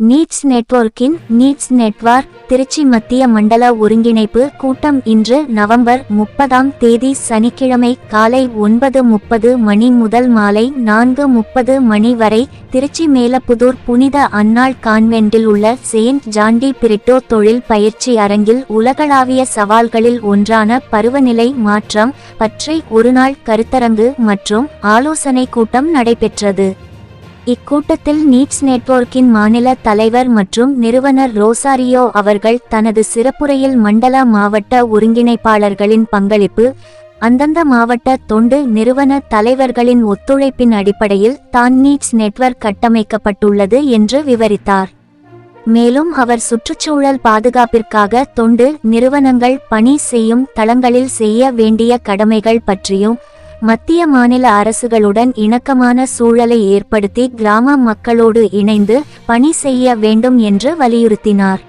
Needs நெட்வொர்க்கின் needs network Trichy மத்திய மண்டல ஒருங்கிணைப்பு கூட்டம் இன்று நவம்பர் 30 சனிக்கிழமை காலை 9:30 மணி முதல் மாலை 4:30 மணி வரை திருச்சி மேலப்புதூர் புனித அன்னாள் கான்வென்ட்டில் உள்ள செயின்ட் ஜான் டி பிரிட்டோ தொழில் பயிற்சி அரங்கில் உலகளாவிய சவால்களில் ஒன்றான பருவநிலை மாற்றம் பற்றி ஒருநாள் கருத்தரங்கு மற்றும் ஆலோசனை கூட்டம் நடைபெற்றது. இக்கூட்டத்தில் நீட்ஸ் நெட்வொர்க்கின் மாநில தலைவர் மற்றும் நிறுவனர் ரோசாரியோ அவர்கள் தனது சிறப்புரையில் மண்டல மாவட்ட ஒருங்கிணைப்பாளர்களின் பங்களிப்பு, அந்தந்த மாவட்ட தொண்டு நிறுவன தலைவர்களின் ஒத்துழைப்பின் அடிப்படையில் தான் நீட்ஸ் நெட்வொர்க் கட்டமைக்கப்பட்டுள்ளது என்று விவரித்தார். மேலும் அவர் சுற்றுச்சூழல் பாதுகாப்பிற்காக தொண்டு நிறுவனங்கள் பணி செய்யும் தளங்களில் செய்ய வேண்டிய கடமைகள் பற்றியும் மத்திய மாநில அரசுகளுடன் இணக்கமான சூழலை ஏற்படுத்தி கிராம மக்களோடு இணைந்து பணி செய்ய வேண்டும் என்று வலியுறுத்தினார்.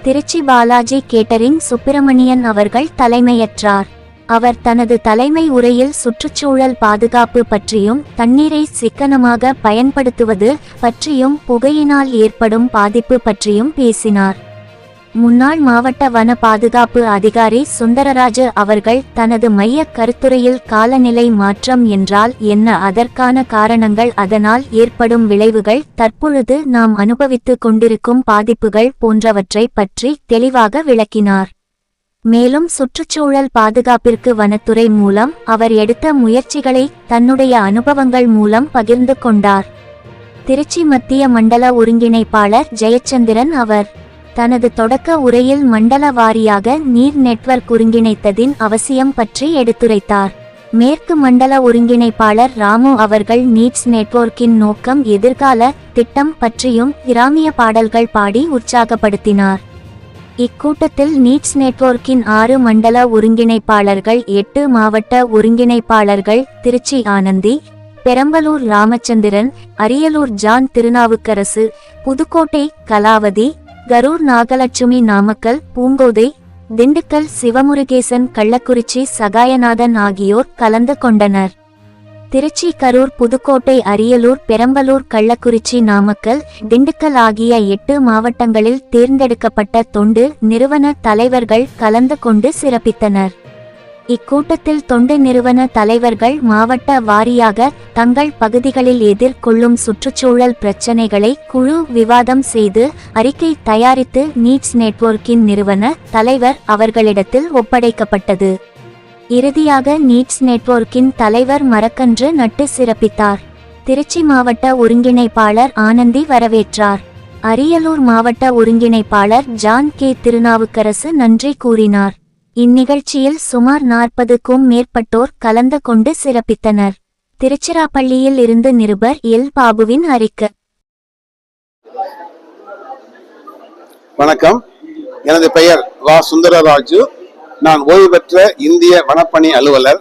திருச்சி பாலாஜி கேட்டரிங் சுப்பிரமணியன் அவர்கள் தலைமையேற்றார். அவர் தனது தலைமை உரையில் சுற்றுச்சூழல் பாதுகாப்பு பற்றியும் தண்ணீரை சிக்கனமாக பயன்படுத்துவது பற்றியும் புகையினால் ஏற்படும் பாதிப்பு பற்றியும் பேசினார். முன்னாள் மாவட்ட வன பாதுகாப்பு அதிகாரி சுந்தரராஜு அவர்கள் தனது மைய கருத்துரையில் காலநிலை மாற்றம் என்றால் என்ன, அதற்கான காரணங்கள், அதனால் ஏற்படும் விளைவுகள், தற்பொழுது நாம் அனுபவித்துக் கொண்டிருக்கும் பாதிப்புகள் போன்றவற்றை பற்றி தெளிவாக விளக்கினார். மேலும் சுற்றுச்சூழல் பாதுகாப்பிற்கு வனத்துறை மூலம் அவர் எடுத்த முயற்சிகளை தன்னுடைய அனுபவங்கள் மூலம் பகிர்ந்து கொண்டார். திருச்சி மத்திய மண்டல ஒருங்கிணைப்பாளர் ஜெயச்சந்திரன் அவர் தனது தொடக்க உரையில் மண்டல வாரியாக நீர் நெட்வொர்க் ஒருங்கிணைத்ததின் அவசியம் பற்றி எடுத்துரைத்தார். மேற்கு மண்டல ஒருங்கிணைப்பாளர் ராமு அவர்கள் நீட்ஸ் நெட்வொர்க்கின் நோக்கம், எதிர்கால திட்டம் பற்றியும் கிராமிய பாடல்கள் பாடி உற்சாகப்படுத்தினார். இக்கூட்டத்தில் நீட்ஸ் நெட்வொர்க்கின் 6 மண்டல ஒருங்கிணைப்பாளர்கள், 8 மாவட்ட ஒருங்கிணைப்பாளர்கள் திருச்சி ஆனந்தி, பெரம்பலூர் ராமச்சந்திரன், அரியலூர் ஜான் திருநாவுக்கரசு, புதுக்கோட்டை கலாவதி, கரூர் நாகலட்சுமி, நாமக்கல் பூங்கோதை, திண்டுக்கல் சிவமுருகேசன், கள்ளக்குறிச்சி சகாயநாதன் ஆகியோர் கலந்து கொண்டனர். திருச்சி, கரூர், புதுக்கோட்டை, அரியலூர், பெரம்பலூர், கள்ளக்குறிச்சி, நாமக்கல், திண்டுக்கல் ஆகிய 8 மாவட்டங்களில் தேர்ந்தெடுக்கப்பட்ட தொண்டு நிறுவன தலைவர்கள் கலந்து கொண்டு சிறப்பித்தனர். இக்கூட்டத்தில் தொண்டு நிறுவன தலைவர்கள் மாவட்ட வாரியாக தங்கள் பகுதிகளில் எதிர்கொள்ளும் சுற்றுச்சூழல் பிரச்சினைகளை குழு விவாதம் செய்து அறிக்கை தயாரித்து நீட்ஸ் நெட்வொர்க்கின் நிறுவன தலைவர் அவர்களிடத்தில் ஒப்படைக்கப்பட்டது. இறுதியாக நீட்ஸ் நெட்வொர்க்கின் தலைவர் மரக்கன்று நட்டு சிறப்பித்தார். திருச்சி மாவட்ட ஒருங்கிணைப்பாளர் ஆனந்தி வரவேற்றார். அரியலூர் மாவட்ட ஒருங்கிணைப்பாளர் ஜான் கே திருநாவுக்கரசு நன்றி கூறினார். இந்நிகழ்ச்சியில் சுமார் 40க்கும் மேற்பட்டோர் கலந்து கொண்டு சிறப்பித்தனர். திருச்சிராப்பள்ளியில் இருந்து நிருபர் எல் பாபுவின் அறிக்கை. வணக்கம், எனது பெயர் வா சுந்தரராஜு. நான் ஓய்வு பெற்ற இந்திய வனப்பணி அலுவலர்.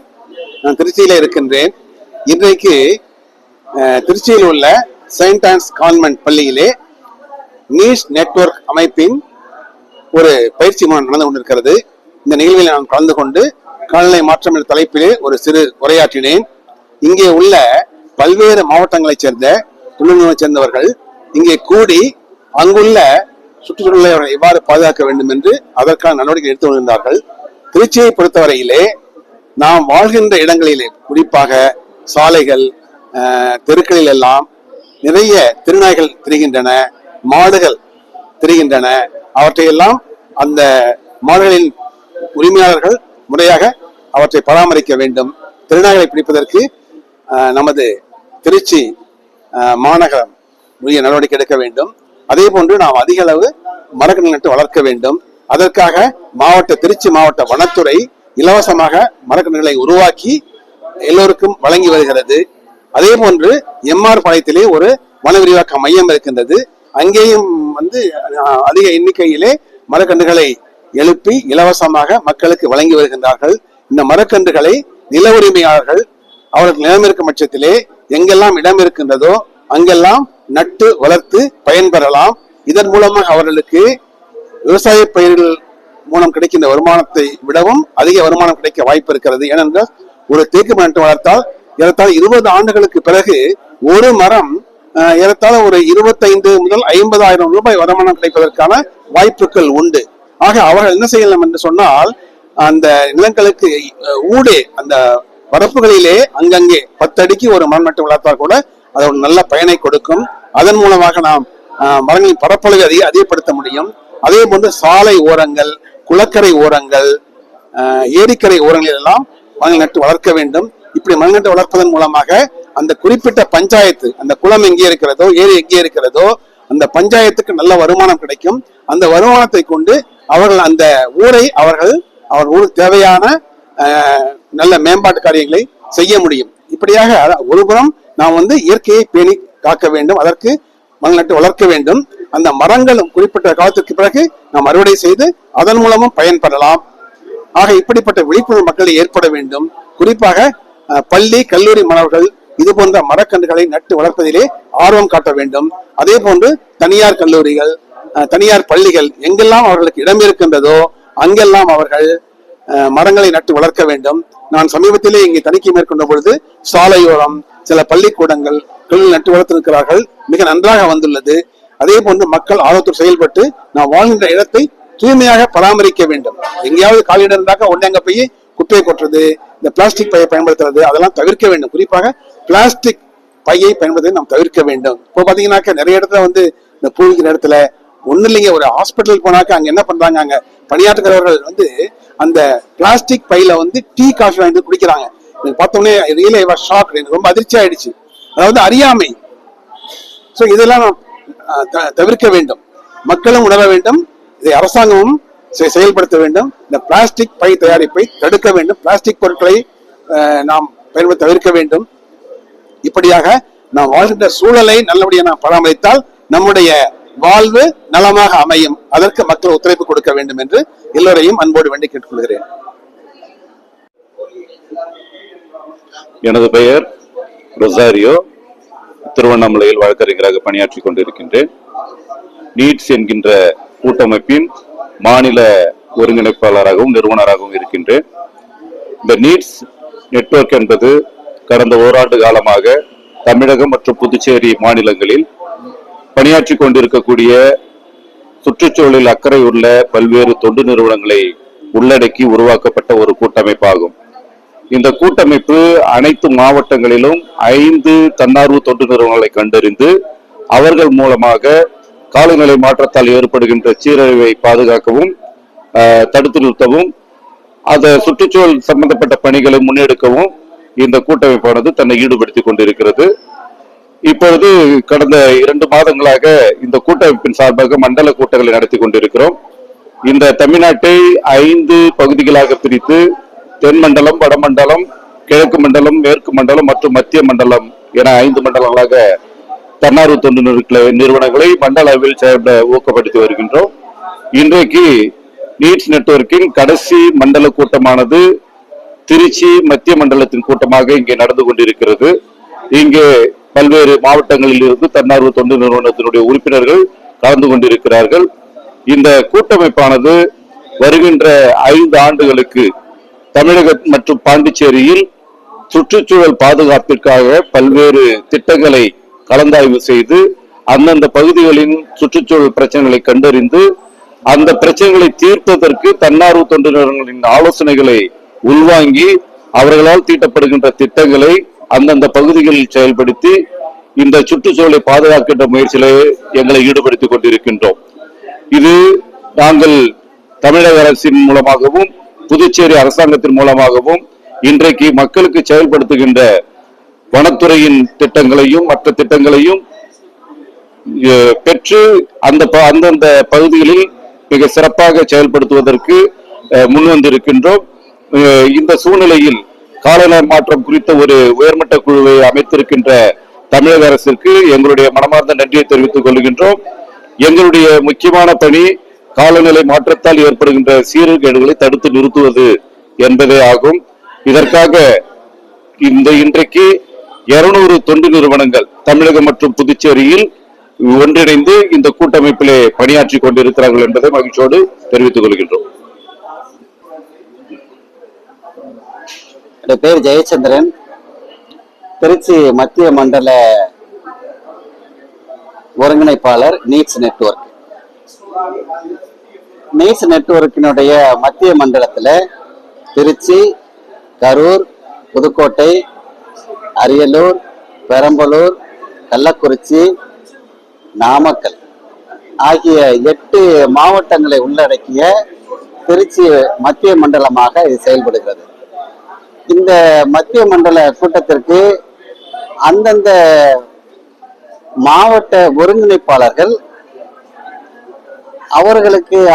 நான் திருச்சியில இருக்கின்றேன். இன்றைக்கு திருச்சியில் உள்ள செயின்ட் ஆன்ஸ் கான்வென்ட் பள்ளியிலே நீட்ஸ் நெட்வொர்க் அமைப்பின் ஒரு பயிற்சி முகாம் நடந்து கொண்டிருக்கிறது. இந்த நிகழ்வில் நான் கலந்து கொண்டு காலநிலை மாற்றம் என்ற தலைப்பிலே ஒரு சிறு உரையாற்றினேன். இங்கே உள்ள பல்வேறு மாவட்டங்களைச் சேர்ந்த தொழில்நுட்பத்தைச் சேர்ந்தவர்கள் இங்கே கூடி அங்குள்ள சுற்றுச்சூழலை எவ்வாறு பாதுகாக்க வேண்டும் என்று அதற்கான நடவடிக்கை எடுத்து வருகின்றார்கள். திருச்சியை பொறுத்தவரையிலே நாம் வாழ்கின்ற இடங்களிலே, குறிப்பாக சாலைகள், தெருக்களில் எல்லாம் நிறைய திருநாய்கள் திரிகின்றன, மாடுகள் திரிகின்றன. அவற்றையெல்லாம் அந்த மாடுகளின் உரிமையாளர்கள் முறையாக அவற்றை பராமரிக்க வேண்டும். திருநாய்களை பிடிப்பதற்கு நமது திருச்சி மாநகரம் உரிய நடவடிக்கை எடுக்க வேண்டும். அதே போன்று நாம் அதிக அளவு மரக்கன்று நட்டு வளர்க்க வேண்டும். அதற்காக திருச்சி மாவட்ட வனத்துறை இலவசமாக மரக்கன்றுகளை உருவாக்கி எல்லோருக்கும் வழங்கி வருகிறது. அதே போன்று எம்ஆர் பாளையத்திலே ஒரு வன விரிவாக்க மையம் இருக்கின்றது. அங்கேயும் அதிக எண்ணிக்கையிலே மரக்கன்றுகளை எழுப்பி இலவசமாக மக்களுக்கு வழங்கி வருகின்றார்கள். இந்த மரக்கன்றுகளை நில உரிமையாளர்கள் அவர்கள் நிலம் இருக்கும் பட்சத்திலே எங்கெல்லாம் இடம் இருக்கின்றதோ அங்கெல்லாம் நட்டு வளர்த்து பயன்பெறலாம். இதன் மூலமாக அவர்களுக்கு விவசாய பயிர்கள் மூலம் கிடைக்கின்ற வருமானத்தை விடவும் அதிக வருமானம் கிடைக்க வாய்ப்பு இருக்கிறது. ஏனென்றால் ஒரு தேக்கு மரம் நட்டு வளர்த்தால் 20 ஆண்டுகளுக்கு பிறகு ஒரு மரம் ஏறத்தாழ ஒரு 25 முதல் 50,000 ரூபாய் வருமானம் கிடைப்பதற்கான வாய்ப்புகள் உண்டு. ஆக அவர்கள் என்ன செய்யலாம் என்று சொன்னால், அந்த நிலங்களுக்கு ஊடே அந்த வரப்புகளிலே அங்கங்கே 10 அடிக்கு ஒரு மரம் நட்டு வளர்த்தால் கூட அது ஒரு நல்ல பயனை கொடுக்கும். அதன் மூலமாக நாம் மரங்களின் பரப்பளவை அதிகப்படுத்த முடியும். அதே போன்று சாலை ஓரங்கள், குளக்கரை ஓரங்கள், ஏரிக்கரை ஓரங்களில் எல்லாம் மரங்கள் நட்டு வளர்க்க வேண்டும். இப்படி மரங்கள் நட்டு வளர்ப்பதன் மூலமாக அந்த குறிப்பிட்ட பஞ்சாயத்து, அந்த குளம் எங்கே இருக்கிறதோ, ஏரி எங்கே இருக்கிறதோ, அந்த பஞ்சாயத்துக்கு நல்ல வருமானம் கிடைக்கும். அந்த வருமானத்தை கொண்டு அவர்கள் அந்த ஊரை அவர் ஊருக்கு தேவையான நல்ல மேம்பாட்டு காரியங்களை செய்ய முடியும். இப்படியாக ஒருபுறம் நாம் இயற்கையை பேணி காக்க வேண்டும், அதற்கு மரங்கள் நட்டு வளர்க்க வேண்டும். அந்த மரங்களும் குறிப்பிட்ட காலத்திற்கு பிறகு நாம் அறுவடை செய்து அதன் மூலமும் பயன்பெறலாம். ஆக இப்படிப்பட்ட விழிப்புணர்வு மக்களிடையே ஏற்பட வேண்டும். குறிப்பாக பள்ளி கல்லூரி மாணவர்கள் இது போன்ற மரக்கன்றுகளை நட்டு வளர்ப்பதிலே ஆர்வம் காட்ட வேண்டும். அதே போன்று தனியார் கல்லூரிகள், தனியார் பள்ளிகள் எங்கெல்லாம் அவர்களுக்கு இடம் இருக்கின்றதோ அங்கெல்லாம் அவர்கள் மரங்களை நட்டு வளர்க்க வேண்டும். நான் சமீபத்திலே இங்கே தணிக்கை மேற்கொண்ட பொழுது சாலையோரம் சில பள்ளிக்கூடங்கள் நட்டு வளர்த்திருக்கிறார்கள். மிக நன்றாக வந்துள்ளது. அதே போன்று மக்கள் ஆர்வத்தோடு செயல்பட்டு நாம் வாழ்கின்ற இடத்தை தூய்மையாக பராமரிக்க வேண்டும். எங்கேயாவது காலியிடம் இருந்தாக்க உடனே அங்க போய் குப்பையை கொட்டுறது, இந்த பிளாஸ்டிக் பையை பயன்படுத்துறது அதெல்லாம் தவிர்க்க வேண்டும். குறிப்பாக பிளாஸ்டிக் பையை பயன்படுத்துவதை நாம் தவிர்க்க வேண்டும். இப்போ பாத்தீங்கன்னாக்க நிறைய இடத்துல இந்த பூவிக்கிற இடத்துல ஒண்ணு இல்லைங்க, ஒரு ஹாஸ்பிட்டல் போனாக்க அங்க என்ன பண்றாங்க, அங்க பணியாற்றுகிறவர்கள் அந்த பிளாஸ்டிக் பையில டீ காஃபி வாங்கி குடிக்கிறாங்க. பார்த்தோன்னே ரியலி ஐ வாஸ் ஷாக்ட். எனக்கு ரொம்ப அதிர்ச்சி ஆயிடுச்சு. அதாவது அறியாமை. சோ இதெல்லாம் தவிர்க்க வேண்டும். மக்களும் உணர வேண்டும், இதை அரசாங்கமும் செயல்படுத்த வேண்டும். இந்த பிளாஸ்டிக் பை தயாரிப்பை தடுக்க வேண்டும். பிளாஸ்டிக் பொருட்களை நாம் பயன்படுத்த தவிர்க்க வேண்டும். இப்படியாக நாம் வாழ்கின்ற சூழலை நல்லபடியாக நாம் பராமரித்தால் நம்முடைய வாழ்வு நலமாக அமையும். அதற்கு மக்கள் ஒத்துழைப்பு கொடுக்க வேண்டும் என்று எல்லோரையும் அன்போடு வேண்டி கேட்டுக்கொள்கிறேன். எனது பெயர் ரொசாரியோ. திருவண்ணாமலையில் வழக்கறிஞராக பணியாற்றிக் கொண்டிருக்கின்றேன். நீட்ஸ் என்கின்ற கூட்டமைப்பின் மாநில ஒருங்கிணைப்பாளராகவும் நிறுவனராகவும் இருக்கின்றேன். இந்த நீட்ஸ் நெட்வொர்க் என்பது கடந்த ஓராண்டு காலமாக தமிழகம் மற்றும் புதுச்சேரி மாநிலங்களில் பணியாற்றி கொண்டிருக்கக்கூடிய சுற்றுச்சூழலில் அக்கறை உள்ள பல்வேறு தொண்டு நிறுவனங்களை உள்ளடக்கி உருவாக்கப்பட்ட ஒரு கூட்டமைப்பாகும். இந்த கூட்டமைப்பு அனைத்து மாவட்டங்களிலும் 5 தன்னார்வ தொண்டு நிறுவனங்களை கண்டறிந்து அவர்கள் மூலமாக காலநிலை மாற்றத்தால் ஏற்படுகின்ற சீரழிவை பாதுகாக்கவும் தடுத்து நிறுத்தவும் அந்த சுற்றுச்சூழல் சம்பந்தப்பட்ட பணிகளை முன்னெடுக்கவும் இந்த கூட்டமைப்பானது தன்னை ஈடுபடுத்திக் கொண்டிருக்கிறது. இப்பொழுது கடந்த 2 மாதங்களாக இந்த கூட்டமைப்பின் சார்பாக மண்டல கூட்டங்களை நடத்தி கொண்டிருக்கிறோம். இந்த தமிழ்நாட்டை 5 பகுதிகளாக பிரித்து தென் மண்டலம், வடமண்டலம், கிழக்கு மண்டலம், மேற்கு மண்டலம் மற்றும் மத்திய மண்டலம் என 5 மண்டலங்களாக தன்னார்வ தொண்டு நிறுவனங்களை மண்டல அளவில் செயல்பட ஊக்கப்படுத்தி வருகின்றோம். இன்றைக்கு நீட்ஸ் நெட்வொர்க்கின் கடைசி மண்டல கூட்டமானது திருச்சி மத்திய மண்டலத்தின் கூட்டமாக இங்கே நடந்து கொண்டிருக்கிறது. இங்கே பல்வேறு மாவட்டங்களில் இருந்து தன்னார்வ தொண்டு நிறுவனத்தினுடைய உறுப்பினர்கள் கலந்து கொண்டிருக்கிறார்கள். இந்த கூட்டமைப்பானது வருகின்ற 5 ஆண்டுகளுக்கு தமிழகம் மற்றும் பாண்டிச்சேரியில் சுற்றுச்சூழல் பாதுகாப்பிற்காக பல்வேறு திட்டங்களை கலந்தாய்வு செய்து அந்தந்த பகுதிகளின் சுற்றுச்சூழல் பிரச்சனைகளை கண்டறிந்து அந்த பிரச்சனைகளை தீர்ப்பதற்கு தன்னார்வ தொண்டு நிறுவனங்களின் ஆலோசனைகளை உள்வாங்கி அவர்களால் தீட்டப்படுகின்ற திட்டங்களை அந்தந்த பகுதிகளில் செயல்படுத்தி இந்த சுற்றுச்சூழலை பாதுகாக்கின்ற முயற்சியிலே எங்களை ஈடுபடுத்திக் கொண்டிருக்கின்றோம். இது நாங்கள் தமிழக அரசின் மூலமாகவும் புதுச்சேரி அரசாங்கத்தின் மூலமாகவும் இன்றைக்கு மக்களுக்கு செயல்படுத்துகின்ற வனத்துறையின் திட்டங்களையும் மற்ற திட்டங்களையும் பெற்று அந்தந்த பகுதிகளில் மிக சிறப்பாக செயல்படுத்துவதற்கு முன்வந்திருக்கின்றோம். இந்த சூழ்நிலையில் காலநிலை மாற்றம் குறித்த ஒரு உயர்மட்ட குழுவை அமைத்திருக்கின்ற தமிழக அரசிற்கு எங்களுடைய மனமார்ந்த நன்றியை தெரிவித்துக் கொள்கின்றோம். எங்களுடைய முக்கியமான பணி காலநிலை மாற்றத்தால் ஏற்படுகின்ற சீர்கேடுகளை தடுத்து நிறுத்துவது என்பதே ஆகும். இதற்காக இன்றைக்கு 200 தொண்டு நிறுவனங்கள் தமிழகம் மற்றும் புதுச்சேரியில் ஒன்றிணைந்து இந்த கூட்டமைப்பிலே பணியாற்றி கொண்டிருக்கிறார்கள் என்பதை மகிழ்ச்சியோடு தெரிவித்துக் கொள்கின்றோம். என் பேர் ஜெயச்சந்திரன். திருச்சி மத்திய மண்டல ஒருங்கிணைப்பாளர் நீட்ஸ் நெட்வொர்க். நீட்ஸ் நெட்வொர்க்கினுடைய மத்திய மண்டலத்தில் திருச்சி, கரூர், புதுக்கோட்டை, அரியலூர், பெரம்பலூர், கள்ளக்குறிச்சி, நாமக்கல் ஆகிய 8 மாவட்டங்களை உள்ளடக்கிய திருச்சி மத்திய மண்டலமாக இது செயல்படுகிறது. இந்த மத்திய மண்டல கூட்டத்திற்கு அந்தந்த மாவட்ட ஒருங்கிணைப்பாளர்கள்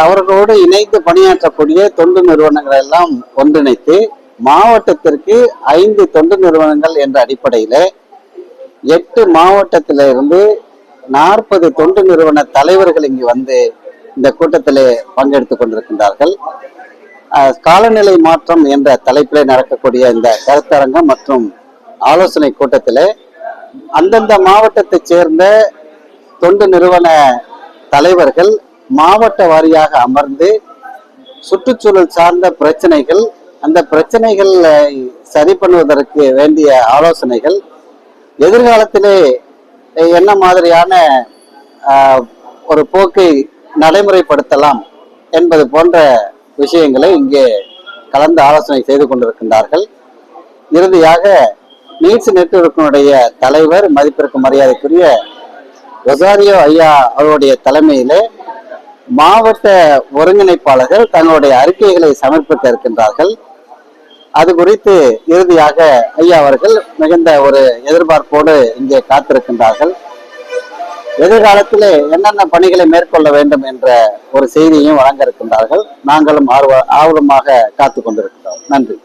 அவர்களோடு இணைந்து பணியாற்றக்கூடிய தொண்டு நிறுவனங்களை எல்லாம் ஒன்றிணைத்து மாவட்டத்திற்கு 5 தொண்டு நிறுவனங்கள் என்ற அடிப்படையில 8 மாவட்டத்திலிருந்து 40 தொண்டு நிறுவன தலைவர்கள் இங்கு வந்து இந்த கூட்டத்திலே பங்கெடுத்துக் கொண்டிருக்கின்றார்கள். காலநிலை மாற்றம் என்ற தலைப்பிலே நடக்கக்கூடிய இந்த கருத்தரங்கம் மற்றும் ஆலோசனை கூட்டத்திலே அந்தந்த மாவட்டத்தைச் சேர்ந்த தொண்டு நிறுவன தலைவர்கள் மாவட்ட வாரியாக அமர்ந்து சுற்றுச்சூழல் சார்ந்த பிரச்சனைகள், அந்த பிரச்சனைகள் சரி பண்ணுவதற்கு வேண்டிய ஆலோசனைகள், எதிர்காலத்திலே என்ன மாதிரியான ஒரு போக்கை நடைமுறைப்படுத்தலாம் என்பது போன்ற விஷயங்களை இங்கே கலந்து ஆலோசனை செய்து கொண்டிருக்கின்றார்கள். இறுதியாக நீட்ஸ் நெட்வொர்க்கினுடைய தலைவர் மதிப்பிற்கு மரியாதைக்குரிய ரொசாரியோ ஐயா அவருடைய தலைமையிலே மாவட்ட ஒருங்கிணைப்பாளர்கள் தங்களுடைய அறிக்கைகளை சமர்ப்பிக்க இருக்கின்றார்கள். அது குறித்து இறுதியாக ஐயா அவர்கள் மிகுந்த ஒரு எதிர்பார்ப்போடு இங்கே காத்திருக்கின்றார்கள். எதிர்காலத்திலே என்னென்ன பணிகளை மேற்கொள்ள வேண்டும் என்ற ஒரு செய்தியையும் வழங்க இருக்கின்றார்கள். நாங்களும் ஆர்வமாக காத்து கொண்டிருக்கிறோம். நன்றி.